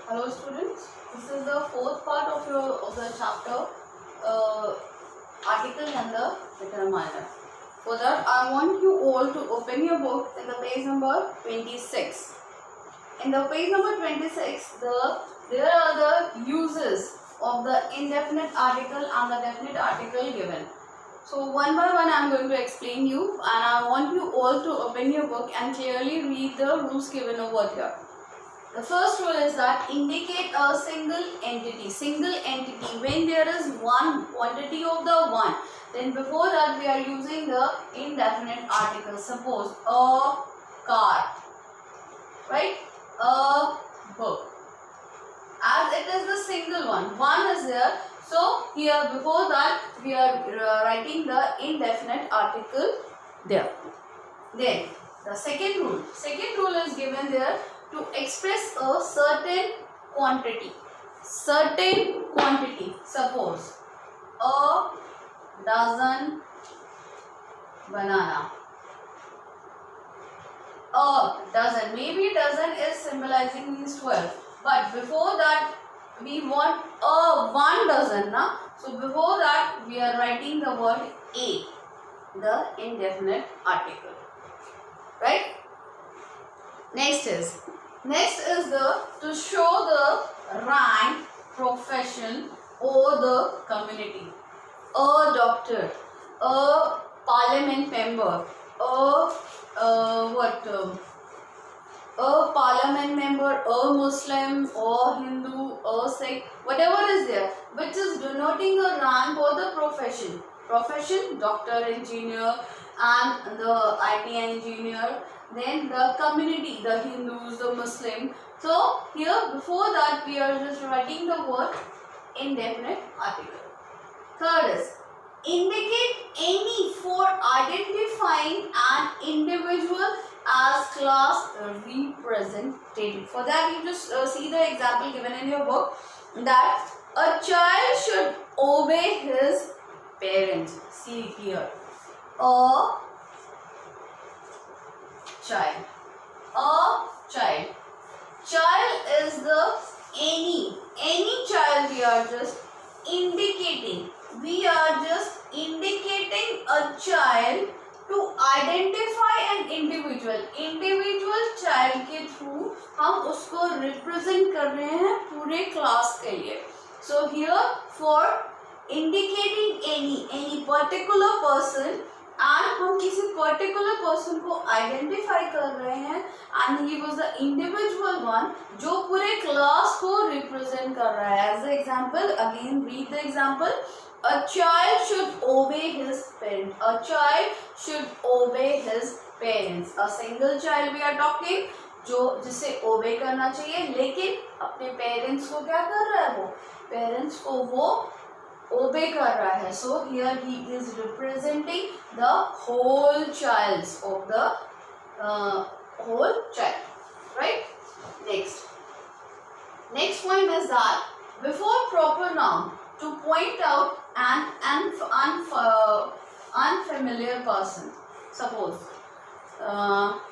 Hello students, this is the fourth part of the chapter article and the determiner. For that I want you all to open your book in the page number 26. In the page number 26, there are the uses of the indefinite article and the definite article given. So one by one I am going to explain you, and I want you all to open your book and clearly read the rules given over here. The first rule is that indicate a single entity. Single entity, when there is one quantity of the one, then before that we are using the indefinite article. Suppose a car, right? A book. As it is the single one is there. So here before that we are writing the indefinite article there. Then the second rule is given there to express a certain quantity. Suppose a dozen banana. A dozen. Maybe dozen is symbolizing means 12. But before that we want a 1 dozen. Na? So before that we are writing the word a, the indefinite article. Right? Next is to show the rank, profession or the community. A doctor, a parliament member, a parliament member, a Muslim, or Hindu, a Sikh, whatever is there, which is denoting a rank or the profession. Profession, doctor, engineer, and the IT engineer. Then the community, the Hindus, the Muslim. So here before that we are just writing the word indefinite article. Third is indicate any for identifying an individual as class representative. For that you just see the example given in your book, that a child should obey his parents. See here, a child. Child is the any child we are just indicating. We are just indicating a child to identify an individual. Individual child के through हम उसको represent कर रहे हैं पूरे class के लिए. So here for indicating any particular person, and हम किसी पर्टिकुलर पर्सन को आइडेंटिफाई कर रहे हैं, and he was the individual one जो पूरे क्लास को रिप्रेजेंट कर रहा है. As a example, again read the example. A child should obey his parents. A child should obey his parents. A single child we are talking, जो जिसे ओबे करना चाहिए लेकिन अपने पेरेंट्स को क्या कर रहा है, वो पेरेंट्स को वो obey कर रहा है. So here he is representing the whole childs of the whole child, right? Next point is that before proper noun to point out an unfamiliar person. Suppose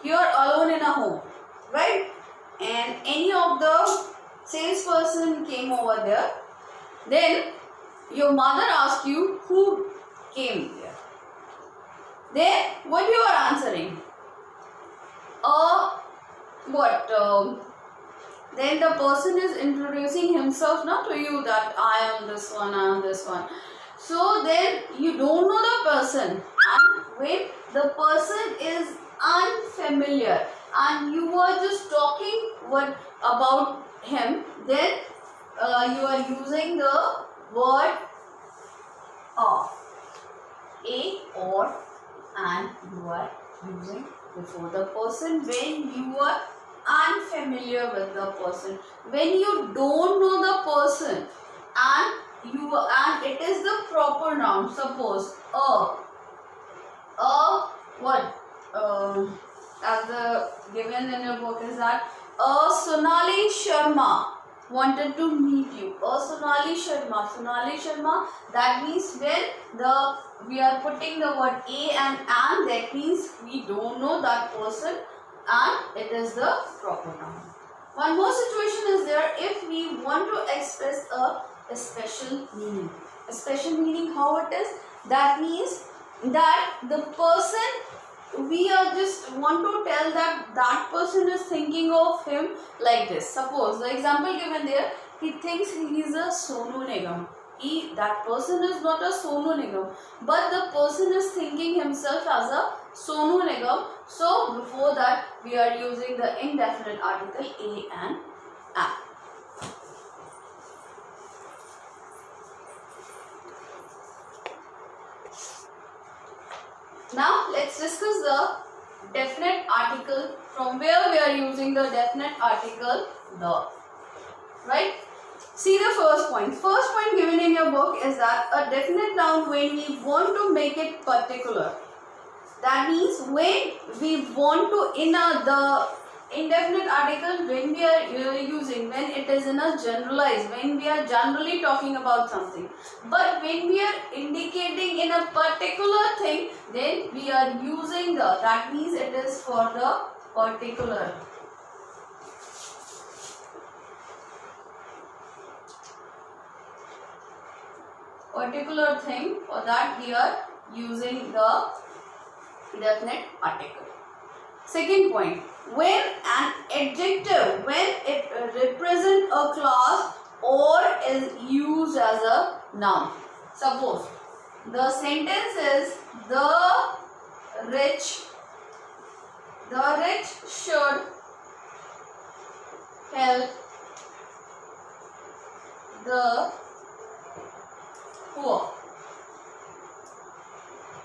you are alone in a home, right? And any of the salesperson came over there. Then your mother asked you who came here. Then what you are answering? Then the person is introducing himself not to you, that I am this one, I am this one. So then you don't know the person, and when the person is unfamiliar and you are just talking about him, then you are using the word of, a or, and you are using before the person when you are unfamiliar with the person, when you don't know the person, and it is the proper noun. Suppose as the given in your book is that Sonali Sharma wanted to meet you. Sonali Sharma, that means when we are putting the word a and that means we don't know that person, and it is the proper noun. One more situation is there. if we want to express a special meaning. A special meaning, how it is? That means that the person, we are just want to tell that that person is thinking of him like this. Suppose the example given there, he thinks he is a Sonu Nigam. That person is not a Sonu Nigam, but the person is thinking himself as a Sonu Nigam. So before that we are using the indefinite article a and am. Now let's discuss the definite article, from where we are using the definite article the. Right? See the first point. First point given in your book is that a definite noun, when we want to make it particular. That means when we want to, in the indefinite article, when we are using, when it is in a generalized, when we are generally talking about something. But when we are indicating in a particular thing, then we are using the, that means it is for the particular. Particular thing, for that we are using the definite article. Second point, when an adjective, when it represents a class or is used as a noun. Suppose the sentence is the rich should help the poor.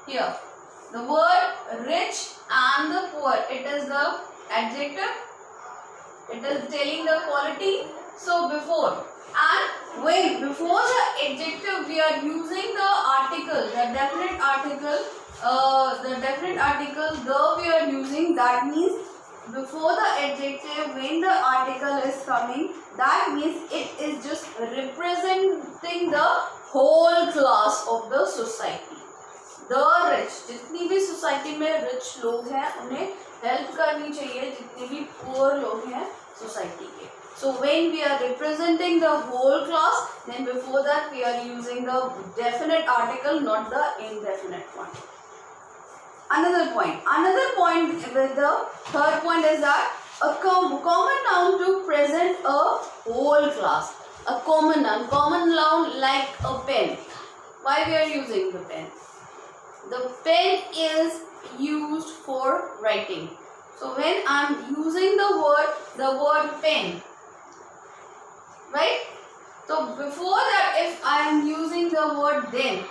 Here the word rich and the poor, it is the adjective, it is telling the quality. So before and when, before the adjective we are using the article, the definite article, the we are using, that means before the adjective, when the article is coming, that means it is just representing the whole class of the society. The rich, जितनी भी society में rich लोग हैं उन्हें help करनी चाहिए, जितने भी poor लोग हैं society के. So when we are representing the whole class, then before that we are using the definite article, not the indefinite one. Another point with the third point is that a common noun to present a whole class. A common noun like a pen. Why we are using the pen? The pen is used for writing. So when I am using the word pen, right? So before that, if I am using the word then,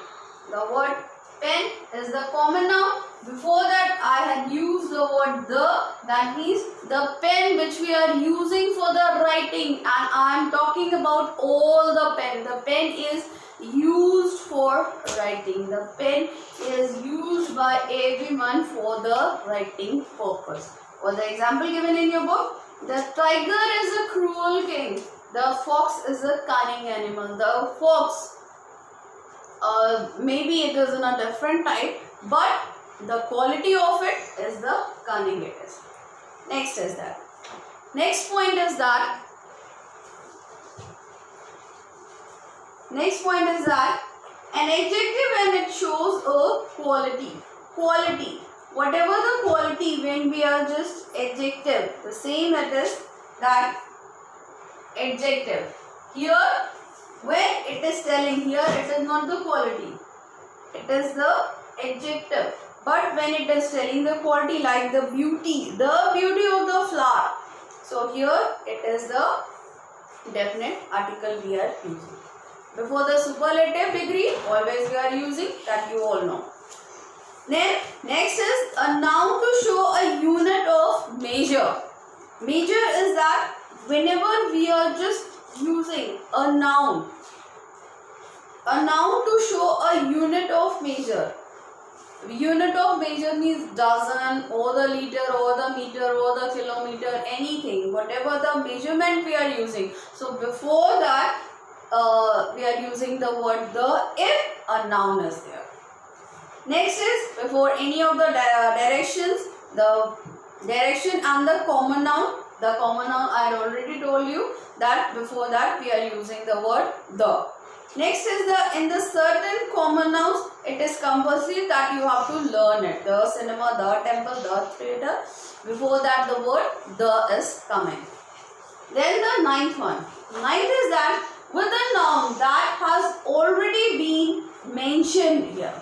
the word pen is the common noun. Before that I had used the word the, that means the pen which we are using for the writing, and I am talking about all the pen. The pen is used for writing. The pen is used by everyone for the writing purpose. For the example given in your book, the tiger is a cruel king. The fox is a cunning animal. The fox, maybe it is in a different type, but the quality of it is the cunning it is. Next point is that an adjective when it shows a quality. Whatever the quality, when we are just adjective, the same that is that adjective. Here, when it is telling, here it is not the quality, it is the adjective. But when it is telling the quality, like the beauty of the flower, so here it is the definite article we are using. Before the superlative degree, always we are using, that you all know. Then next is a noun to show a unit of measure. Measure is that whenever we are just using a noun to show a unit of measure. Unit of measure means dozen or the liter or the meter or the kilometer, anything, whatever the measurement we are using. So before that we are using the word the if a noun is there. Next is, before any of the directions, the direction and the common noun. The common noun I had already told you that before that we are using the word the. Next is in the certain common nouns, it is compulsory that you have to learn it. The cinema, the temple, the theatre. Before that the word the is coming. Then the ninth one. Ninth is that with a noun that has already been mentioned here.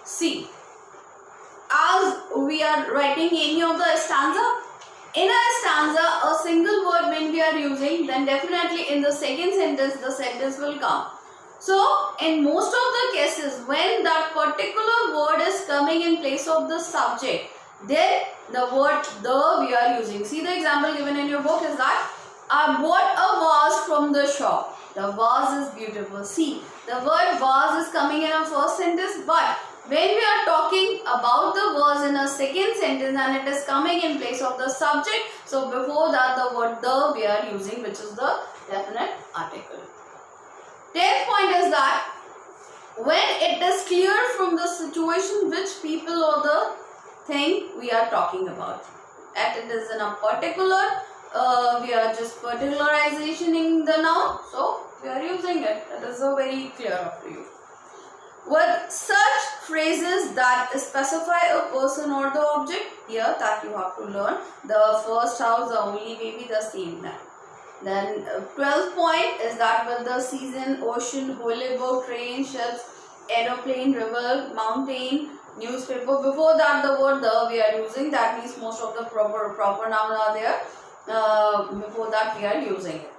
See, as we are writing any of the stanza, in a stanza a single word when we are using, then definitely in the second sentence the sentence will come. So in most of the cases when that particular word is coming in place of the subject, then the word the we are using. See, the example given in your book is that I bought a vase from the shop. The vase is beautiful. See, the word vase is coming in a first sentence, but when we are talking about the vase in a second sentence and it is coming in place of the subject, so before that the word the we are using, which is the definite article. 10th point is that when it is clear from the situation which people or the thing we are talking about. That it is in a particular, we are just particularizing the noun, so we are using it. That is a very clear up to you. With such phrases that specify a person or the object, here that you have to learn. The first house, the only baby, the same man. Then 12th point is that with the season, ocean, holy book, train, ships, aeroplane, river, mountain, newspaper. Before that the word the we are using. That means most of the proper noun are there. Before that we are using it.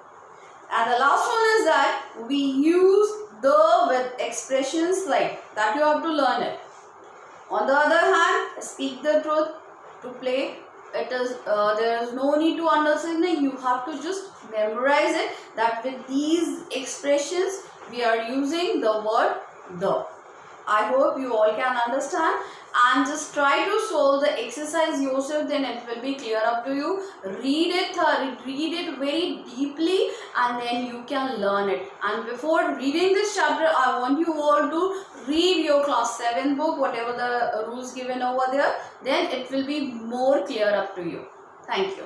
And the last one is that we use the with expressions like that. You have to learn it. On the other hand, speak the truth. To play, it is there is no need to understand it. You have to just memorize it. That with these expressions we are using the word the. I hope you all can understand, and just try to solve the exercise yourself, then it will be clear up to you. Read it very deeply, and then you can learn it. And before reading this chapter, I want you all to read your class 7 book, whatever the rules given over there, then it will be more clear up to you. Thank you.